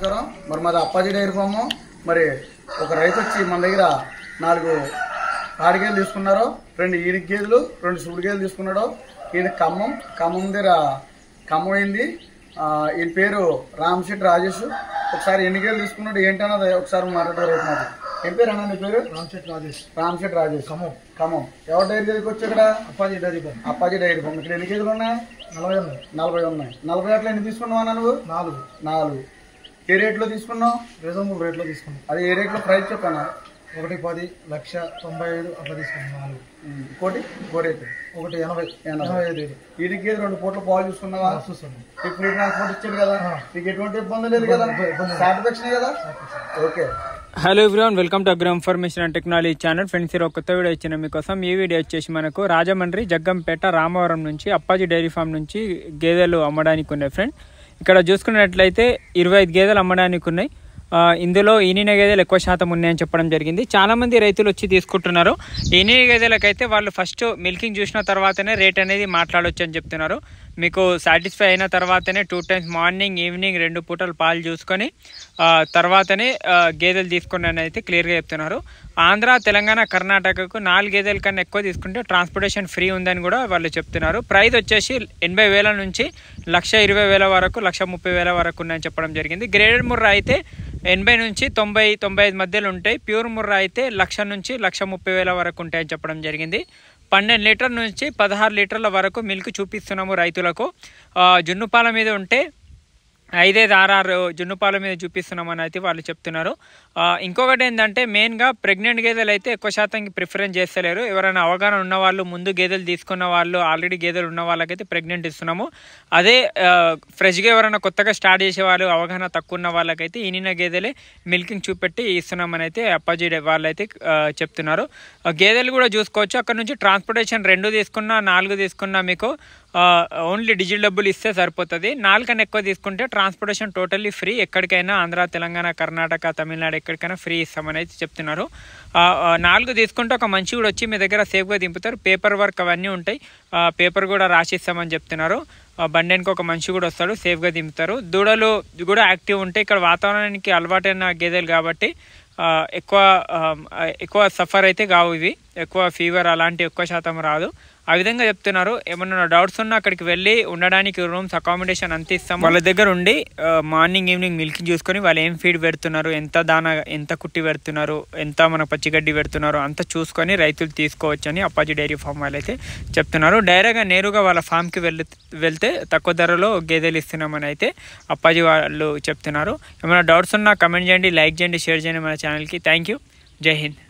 నమస్కారం. మరి మాది అప్పాజీ డైరీ ఫామ్. మరి ఒక రైతు వచ్చి మన దగ్గర 4 ఆడి గేదెలు తీసుకున్నారు, 2 ఈడికి గేదెలు, 2 సుడి గేదెలు తీసుకున్నాడు. ఈయన ఖమ్మం దగ్గర ఖమ్మం అయింది. ఈయన పేరు రామశెట్టి రాజేష్. ఒకసారి ఎన్ని గేదెలు తీసుకున్నాడు ఏంటన్నది ఒకసారి మాట్లాడారు. మాది ఏం పేరు అన్న నీ పేరు? రామశెట్టి రాజేష్. ఖమ్మం. ఎవరి డైరీ దగ్గరికి వచ్చి ఇక్కడ? Appaji dairy farm. ఇక్కడ ఎన్ని గేదెలు ఉన్నాయి? 40 ఉన్నాయి. 40 అట్లా ఎన్ని తీసుకున్నావు అన్న నువ్వు? 4. ఏ రేట్లో తీసుకున్నావు? రీజనబుల్ రేట్లో తీసుకున్నావు. అది ఏ రేట్లో ప్రైస్ చెప్పాను? 1,10, 1,95 అట్లా తీసుకున్నాను. 4. ఇంకో రేటు 1,80. వీడికి 2 పూట్ల పాలు చూసుకున్నావా? చూస్తున్నాను. ఫ్రీ ట్రాన్స్పోర్ట్ ఇచ్చాడు కదా, నీకు ఎటువంటి ఇబ్బంది లేదు కదా, సాటిస్ఫాక్షన్ కదా. Okay. Hello everyone, welcome to agro information and technology channel. Friends, ఈరోజు కొత్త వీడియో ఇచ్చిన మీకోసం. ఈ వీడియో వచ్చేసి మనకు రాజమండ్రి, జగ్గంపేట, రామవరం నుంచి అప్పాజీ డైరీ ఫామ్ నుంచి గేదెలు అమ్మడానికి ఉన్నాయి. ఫ్రెండ్, ఇక్కడ చూసుకున్నట్లయితే 25 గేదెలు అమ్మడానికి ఉన్నాయి. ఇందులో ఈనిన గేదెలు ఎక్కువ శాతం ఉన్నాయని చెప్పడం జరిగింది. చాలామంది రైతులు వచ్చి తీసుకుంటున్నారు. ఈనిన గేదెలకైతే వాళ్ళు ఫస్ట్ మిల్కింగ్ చూసిన తర్వాతనే రేట్ అనేది మాట్లాడవచ్చు అని చెప్తున్నారు. మీకు సాటిస్ఫై అయిన తర్వాతనే 2 టైమ్స్ మార్నింగ్ ఈవినింగ్ 2 పూటలు పాలు చూసుకొని తర్వాతనే గేదెలు తీసుకుని అని అయితే క్లియర్గా చెప్తున్నారు. ఆంధ్ర, తెలంగాణ, కర్ణాటకకు 4 గేదెల కన్నా ఎక్కువ తీసుకుంటే ట్రాన్స్పోర్టేషన్ ఫ్రీ ఉందని కూడా వాళ్ళు చెప్తున్నారు. ప్రైస్ వచ్చేసి 80,000 నుంచి 1,20,000 వరకు, 1,30,000 వరకు ఉన్నాయని చెప్పడం జరిగింది. గ్రేడెడ్ ముర్రా అయితే 80 నుంచి 90, 95 మధ్యలో ఉంటాయి. ప్యూర్ ముర్రా అయితే 1,00,000 నుంచి 1,30,000 వరకు ఉంటాయని చెప్పడం జరిగింది. 12 లీటర్ల నుంచి 16 లీటర్ల వరకు మిల్క్ చూపిస్తున్నాము రైతులకు. జున్నుపాల మీద ఉంటే 5-6 జున్నుపాల మీద చూపిస్తున్నామని అయితే వాళ్ళు చెప్తున్నారు. ఇంకొకటి ఏంటంటే మెయిన్గా ప్రెగ్నెంట్ గేదెలు అయితే ఎక్కువ శాతం ప్రిఫరెన్స్ చేస్తలేరు. ఎవరైనా అవగాహన ఉన్న వాళ్ళు, ముందు గేదెలు తీసుకున్న వాళ్ళు, ఆల్రెడీ గేదెలు ఉన్న వాళ్ళకైతే ప్రెగ్నెంట్ ఇస్తున్నాము. అదే ఫ్రెష్గా ఎవరైనా కొత్తగా స్టార్ట్ చేసే వాళ్ళు, అవగాహన తక్కువ ఉన్న వాళ్ళకైతే ఈనిన గేదెలే మిల్కింగ్ చూపెట్టి ఇస్తున్నామని అయితే అప్పాజీ వాళ్ళైతే చెప్తున్నారు. గేదెలు కూడా చూసుకోవచ్చు. అక్కడ నుంచి ట్రాన్స్పోర్టేషన్ 2 తీసుకున్నా 4 తీసుకున్నా మీకు ఓన్లీ డీజిల్ డబ్బులు ఇస్తే సరిపోతుంది. 4 కన్నా ఎక్కువ తీసుకుంటే ట్రాన్స్పోర్టేషన్ టోటల్లీ ఫ్రీ. ఎక్కడికైనా ఆంధ్ర, తెలంగాణ, కర్ణాటక, తమిళనాడు ఎక్కడికైనా ఫ్రీ ఇస్తామని అయితే చెప్తున్నారు. 4 తీసుకుంటే ఒక మంచి కూడా వచ్చి మీ దగ్గర సేఫ్గా దింపుతారు. పేపర్ వర్క్ అవన్నీ ఉంటాయి. పేపర్ కూడా రాసిస్తామని చెప్తున్నారు. బండెనికి ఒక మనిషి కూడా వస్తాడు, సేఫ్గా దింపుతారు. దూడలు కూడా యాక్టివ్ ఉంటాయి. ఇక్కడ వాతావరణానికి అలవాటైన గేదెలు కాబట్టి ఎక్కువ సఫర్ అయితే కావు. ఇవి ఎక్కువ ఫీవర్ అలాంటి ఎక్కువ శాతం రాదు. ఆ విధంగా చెప్తున్నారు. ఏమన్నా డౌట్స్ ఉన్నా అక్కడికి వెళ్ళి ఉండడానికి రూమ్స్, అకామిడేషన్ అంత ఇస్తాం. వాళ్ళ దగ్గర ఉండి మార్నింగ్ ఈవినింగ్ మిల్కింగ్ చూసుకొని వాళ్ళు ఏం ఫీడ్ పెడుతున్నారు, ఎంత దానా, ఎంత కుట్టి పెడుతున్నారు, ఎంత మన పచ్చిగడ్డి పెడుతున్నారు అంత చూసుకొని రైతులు తీసుకోవచ్చు అని అప్పాజీ డైరీ ఫామ్ వాళ్ళు అయితే చెప్తున్నారు. డైరెక్ట్గా నేరుగా వాళ్ళ ఫామ్కి వెళ్తే తక్కువ ధరలో గేదెలు ఇస్తున్నామని అయితే అప్పాజీ వాళ్ళు చెప్తున్నారు. ఏమైనా డౌట్స్ ఉన్నా కమెంట్ చేయండి, లైక్ చేయండి, షేర్ చేయండి మన ఛానల్కి. Thank you. జై హింద్.